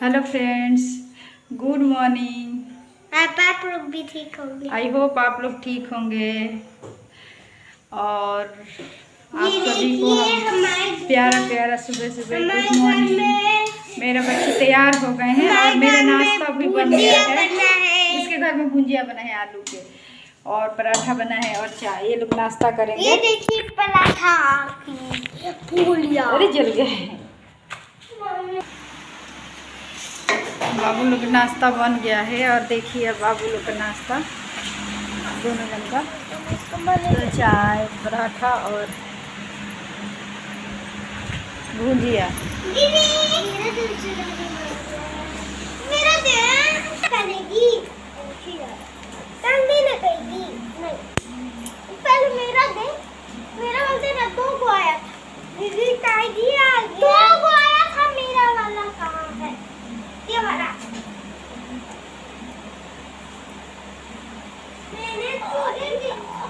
Hello friends, good morning. आप लोग भी ठीक होंगे। आई होप आप लोग ठीक होंगे और आप सभी को प्यारा प्यारा सुबह सुबह गुड मॉर्निंग। मेरे बच्चे तैयार हो गए हैं और मेरा नाश्ता भी बन गया है। इसके घर में भुंजिया बना है, आलू के, और पराठा बना है और चाय। ये लोग नाश्ता करेंगे। ये देखिए पराठा फूलिया। अरे जल गए। बाबू लोग का नाश्ता बन गया है और देखिए अब बाबू लोग का नाश्ता दोनों जन का, तो चाय पराठा और भुजिया। मेरा करेगी नहीं, पहले मेरा दे। मेरा बोलते ना दो को आया था, दीदी आ गया। दो को आया था, मेरा वाला कहाँ है? ये वाला मैंने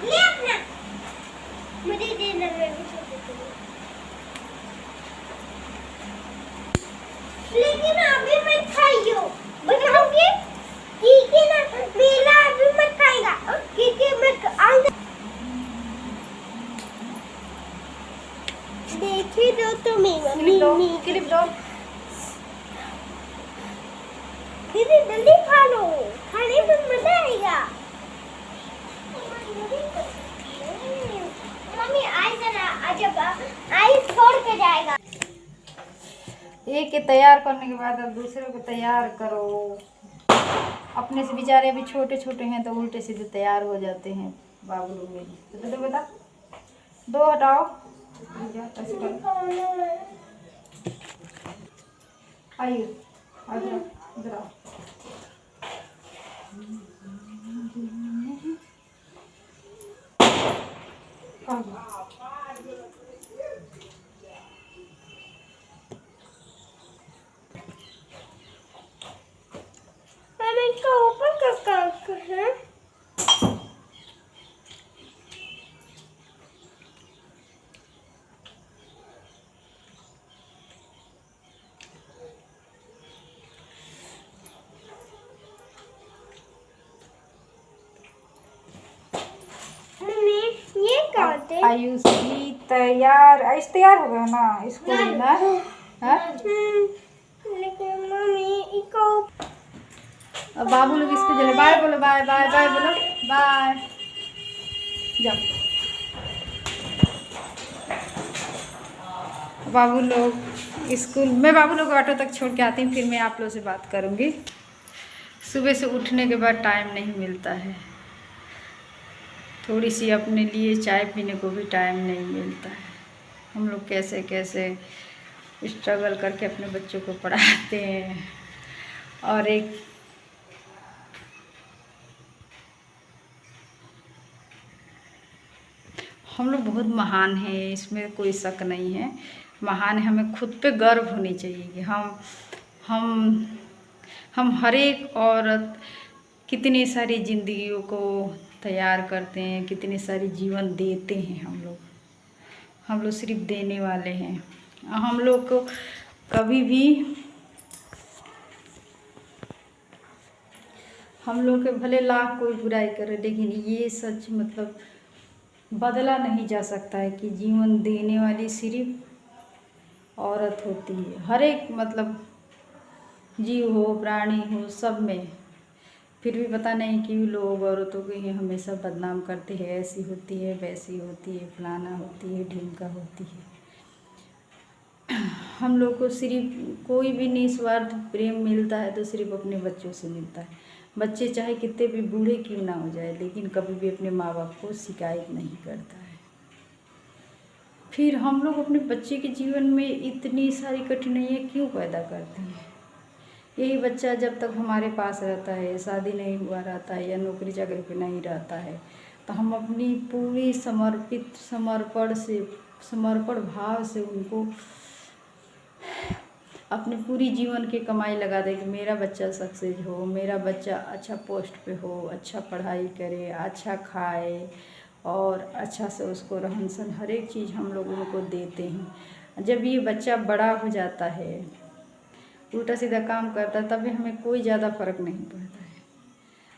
ले अपना मुझे देना है। लेकिन अभी मत खाइयो, बताओगे? ठीक है ना? मेरा अभी मत खाएगा क्योंकि मैं देखिए दो तो मम्मी क्लिप दो। दीदी जल्दी खा लो, खाने में मजा आएगा। मम्मी आई जरा, जब आई छोड़ के जाएगा। एक के तैयार करने के बाद अब दूसरे को तैयार करो। अपने से बेचारे अभी छोटे छोटे हैं तो उल्टे सीधे तैयार हो जाते हैं बाबू लोग मेरे। तो बता दो, हटाओ ऐसे करो। आइए इधर आओ। आयुष भी तैयार, आयुष तैयार हो गया ना स्कूल ना? लेकिन मम्मी इको अब बाबू लोग इसको चले। बाय बोलो, बाय बाय बाय बोलो, बाय। जाओ बाबू लोग स्कूल। मैं बाबू लोग को ऑटो तक छोड़ के आती हूँ, फिर मैं आप लोग से बात करूँगी। सुबह से उठने के बाद टाइम नहीं मिलता है, थोड़ी सी अपने लिए चाय पीने को भी टाइम नहीं मिलता है। हम लोग कैसे कैसे स्ट्रगल करके अपने बच्चों को पढ़ाते हैं। और एक हम लोग बहुत महान हैं, इसमें कोई शक नहीं है। महान है, हमें खुद पे गर्व होनी चाहिए कि हम हर एक औरत कितनी सारी जिंदगियों को तैयार करते हैं, कितनी सारी जीवन देते हैं। हम लोग सिर्फ देने वाले हैं। हम लोग को कभी भी हम लोग के भले लाख कोई बुराई करे, लेकिन ये सच मतलब बदला नहीं जा सकता है कि जीवन देने वाली सिर्फ औरत होती है। हर एक मतलब जीव हो, प्राणी हो, सब में। फिर भी पता नहीं क्यों लोग औरतों को ही हमेशा बदनाम करते हैं। ऐसी होती है, वैसी होती है, फलाना होती है, ढिमका होती है। हम लोग को सिर्फ कोई भी निस्वार्थ प्रेम मिलता है तो सिर्फ अपने बच्चों से मिलता है। बच्चे चाहे कितने भी बूढ़े क्यों ना हो जाए, लेकिन कभी भी अपने माँ बाप को शिकायत नहीं करता है। फिर हम लोग अपने बच्चे के जीवन में इतनी सारी कठिनाइयाँ क्यों पैदा करते हैं? यही बच्चा जब तक हमारे पास रहता है, शादी नहीं हुआ रहता है या नौकरी चाकरी पे नहीं रहता है, तो हम अपनी पूरी समर्पण भाव से उनको अपने पूरी जीवन की कमाई लगा दे कि मेरा बच्चा सक्सेस हो, मेरा बच्चा अच्छा पोस्ट पे हो, अच्छा पढ़ाई करे, अच्छा खाए और अच्छा से उसको रहन सहन हर एक चीज़ हम लोग उनको देते हैं। जब ये बच्चा बड़ा हो जाता है उल्टा सीधा काम करता है, तभी हमें कोई ज़्यादा फर्क नहीं पड़ता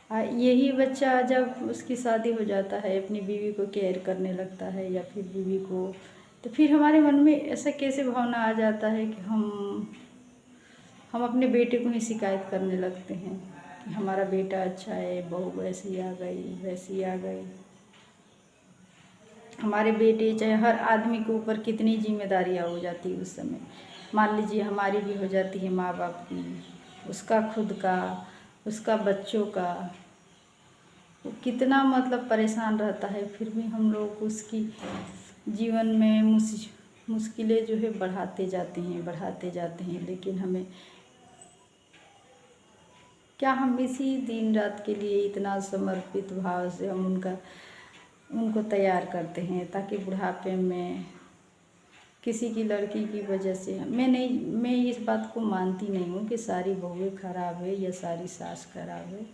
है। यही बच्चा जब उसकी शादी हो जाता है, अपनी बीवी को केयर करने लगता है या फिर बीवी को, तो फिर हमारे मन में ऐसा कैसे भावना आ जाता है कि हम अपने बेटे को ही शिकायत करने लगते हैं कि हमारा बेटा अच्छा है, बहू ऐसी आ गई वैसी आ गई। हमारे बेटे चाहे हर आदमी के ऊपर कितनी जिम्मेदारियाँ हो जाती है उस समय। मान लीजिए हमारी भी हो जाती है माँ बाप की, उसका खुद का, उसका बच्चों का, वो कितना मतलब परेशान रहता है, फिर भी हम लोग उसकी जीवन में मुश्किलें जो है बढ़ाते जाते हैं। लेकिन हमें क्या, हम इसी दिन रात के लिए इतना समर्पित भाव से हम उनको तैयार करते हैं ताकि बुढ़ापे में किसी की लड़की की वजह से मैं इस बात को मानती नहीं हूँ कि सारी बहुएं खराब है या सारी सास खराब है।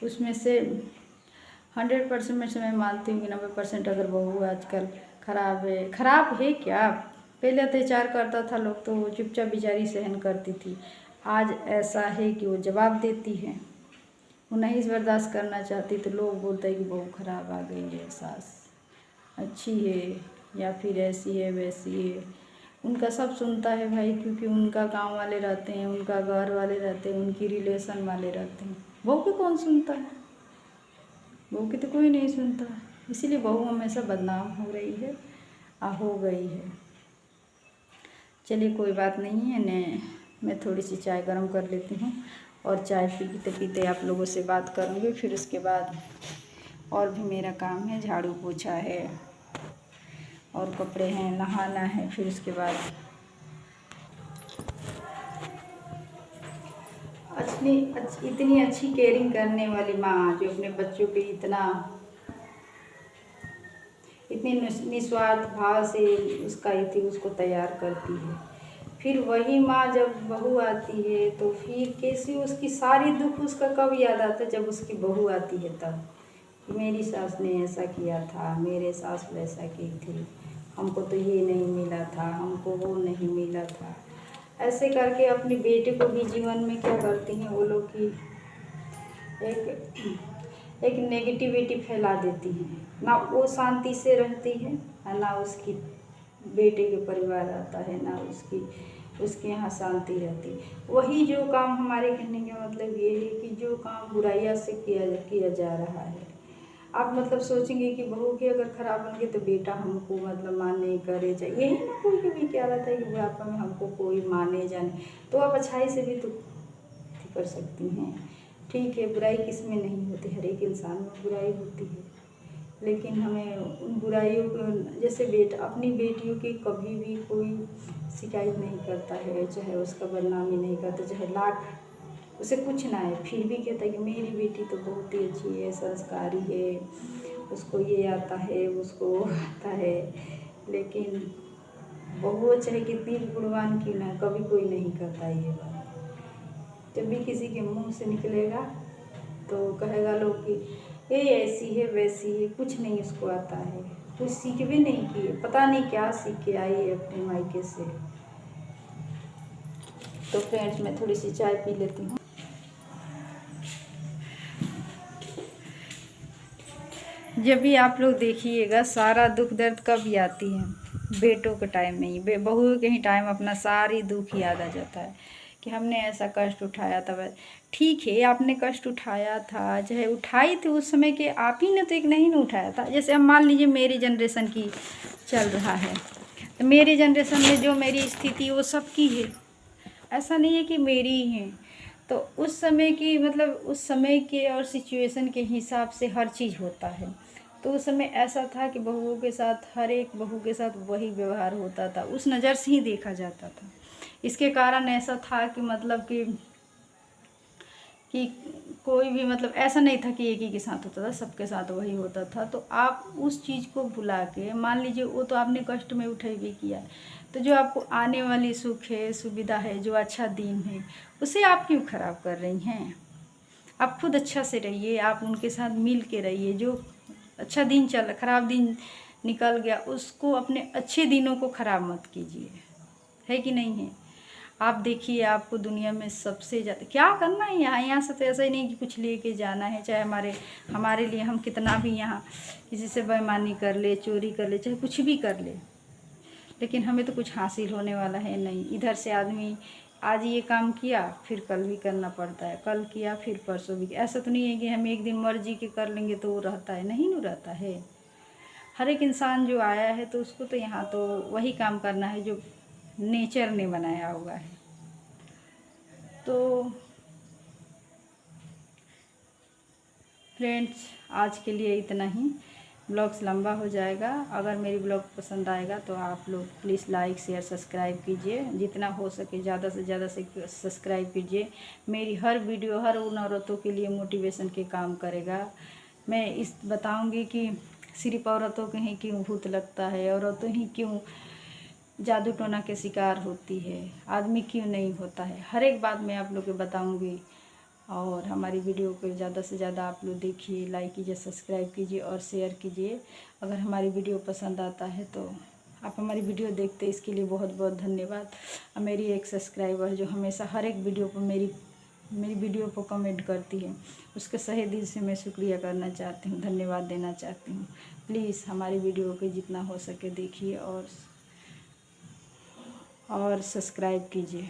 उसमें से 100% में से मैं मानती हूँ कि 90% अगर बहू आजकल खराब है क्या, पहले अत्याचार करता था लोग तो वो चुपचाप बेचारी सहन करती थी। आज ऐसा है कि वो जवाब देती है, वो नहीं बर्दाश्त करना चाहती तो लोग बोलते हैं कि बहू खराब आ गई है, सास अच्छी है या फिर ऐसी है वैसी है। उनका सब सुनता है भाई, क्योंकि उनका गांव वाले रहते हैं, उनका घर वाले रहते हैं, उनकी रिलेशन वाले रहते हैं। बहू को कौन सुनता है? बहू की तो कोई नहीं सुनता, इसीलिए बहू हमेशा बदनाम हो रही है, हो गई है। चलिए कोई बात नहीं है, मैं थोड़ी सी चाय गरम कर लेती हूँ और चाय पीते पीते आप लोगों से बात करूँगी। फिर उसके बाद और भी मेरा काम है, झाड़ू पोछा है और कपड़े हैं, नहाना है। फिर उसके बाद इतनी अच्छी केयरिंग करने वाली माँ जो अपने बच्चों पे इतने निस्वार्थ भाव से उसको तैयार करती है, फिर वही माँ जब बहू आती है तो फिर कैसे उसकी सारी दुख उसका कब याद आता है? जब उसकी बहू आती है तब, मेरी सास ने ऐसा किया था, मेरे सास वैसा की थी, हमको तो ये नहीं मिला था, हमको वो नहीं मिला था। ऐसे करके अपने बेटे को भी जीवन में क्या करती हैं वो लोग की एक नेगेटिविटी फैला देती हैं। ना वो शांति से रहती है, ना उसकी बेटे के परिवार आता है, ना उसके यहाँ शांति रहती। वही जो काम, हमारे कहने का मतलब ये है कि जो काम बुराइयाँ से किया जा रहा है, आप मतलब सोचेंगे कि बहू की अगर खराब बन गई तो बेटा हमको मतलब माने करे जाए, यही ना कोई कभी क्या रहता है कि बुढ़ापा में हमको कोई माने जाने, तो आप अच्छाई से भी तो कर सकती हैं। ठीक है, बुराई किस में नहीं होती, हर एक इंसान में बुराई होती है, लेकिन हमें उन बुराइयों को, जैसे अपनी बेटियों की कभी भी कोई शिकायत नहीं करता है, चाहे उसका बदनामी नहीं करता, चाहे लाख उसे कुछ ना है, फिर भी कहता है कि मेरी बेटी तो बहुत ही अच्छी है, संस्कारी है, उसको ये आता है, उसको वो आता है। लेकिन बहू चाहे कितनी भी गुणवान की ना, कभी कोई नहीं करता ये बात। जब भी किसी के मुंह से निकलेगा तो कहेगा लोग कि ये ऐसी है वैसी है, कुछ नहीं उसको आता है, कुछ सीख भी नहीं किए, पता नहीं क्या सीख के आई है अपने मायके से। तो फ्रेंड्स, मैं थोड़ी सी चाय पी लेती हूँ। जब भी आप लोग देखिएगा सारा दुख दर्द कब आती है, बेटों के टाइम में ही, बहू के ही टाइम अपना सारी दुख याद आ जाता है कि हमने ऐसा कष्ट उठाया था। ठीक है, आपने कष्ट उठाया था, चाहे उठाई थी उस समय के आप ही ने, तो एक नहीं उठाया था। जैसे अब मान लीजिए मेरी जनरेशन की चल रहा है, तो मेरी जनरेशन में जो मेरी स्थिति वो सबकी है, ऐसा नहीं है कि मेरी ही है। तो उस समय की मतलब उस समय के और सिचुएशन के हिसाब से हर चीज़ होता है। तो उस समय ऐसा था कि बहुओं के साथ, हर एक बहू के साथ वही व्यवहार होता था, उस नज़र से ही देखा जाता था। इसके कारण ऐसा था कि मतलब कि कोई भी मतलब ऐसा नहीं था कि एक ही के साथ होता था, सबके साथ वही होता था। तो आप उस चीज़ को भुला के, मान लीजिए वो तो आपने कष्ट में उठाई भी किया, तो जो आपको आने वाली सुख है, सुविधा है, जो अच्छा दिन है, उसे आप क्यों ख़राब कर रही हैं? आप खुद अच्छा से रहिए, आप उनके साथ मिल के रहिए। जो अच्छा दिन ख़राब दिन निकल गया, उसको, अपने अच्छे दिनों को ख़राब मत कीजिए, है कि नहीं है? आप देखिए, आपको दुनिया में सबसे ज़्यादा क्या करना है यहाँ से तो ऐसा ही नहीं कि कुछ लेके जाना है। चाहे हमारे लिए हम कितना भी यहाँ किसी से बेईमानी कर ले, चोरी कर ले, चाहे कुछ भी कर ले, लेकिन हमें तो कुछ हासिल होने वाला है नहीं। इधर से आदमी आज ये काम किया, फिर कल भी करना पड़ता है, कल किया फिर परसों भी। ऐसा तो नहीं है कि हम एक दिन मर्जी के कर लेंगे तो वो रहता है, नहीं ना रहता है। हर एक इंसान जो आया है तो उसको तो यहाँ तो वही काम करना है जो नेचर ने बनाया हुआ है। तो फ्रेंड्स, आज के लिए इतना ही। ब्लॉग्स लंबा हो जाएगा। अगर मेरी ब्लॉग पसंद आएगा तो आप लोग प्लीज़ लाइक शेयर सब्सक्राइब कीजिए, जितना हो सके ज़्यादा से ज़्यादा से सब्सक्राइब कीजिए। मेरी हर वीडियो हर उन औरतों के लिए मोटिवेशन के काम करेगा। मैं इस बताऊंगी कि सिर्फ औरतों के ही क्यों भूत लगता है, औरतों ही क्यों जादू टोना के शिकार होती है, आदमी क्यों नहीं होता है। हर एक बात मैं आप लोग को बताऊंगी। और हमारी वीडियो को ज़्यादा से ज़्यादा आप लोग देखिए, लाइक कीजिए, सब्सक्राइब कीजिए और शेयर कीजिए। अगर हमारी वीडियो पसंद आता है तो आप हमारी वीडियो देखते, इसके लिए बहुत बहुत धन्यवाद। और मेरी एक सब्सक्राइबर जो हमेशा हर एक वीडियो पर मेरी वीडियो पर कमेंट करती है, उसके सहे दिल से मैं शुक्रिया करना चाहती हूँ, धन्यवाद देना चाहती हूँ। प्लीज़ हमारी वीडियो को जितना हो सके देखिए और सब्सक्राइब कीजिए।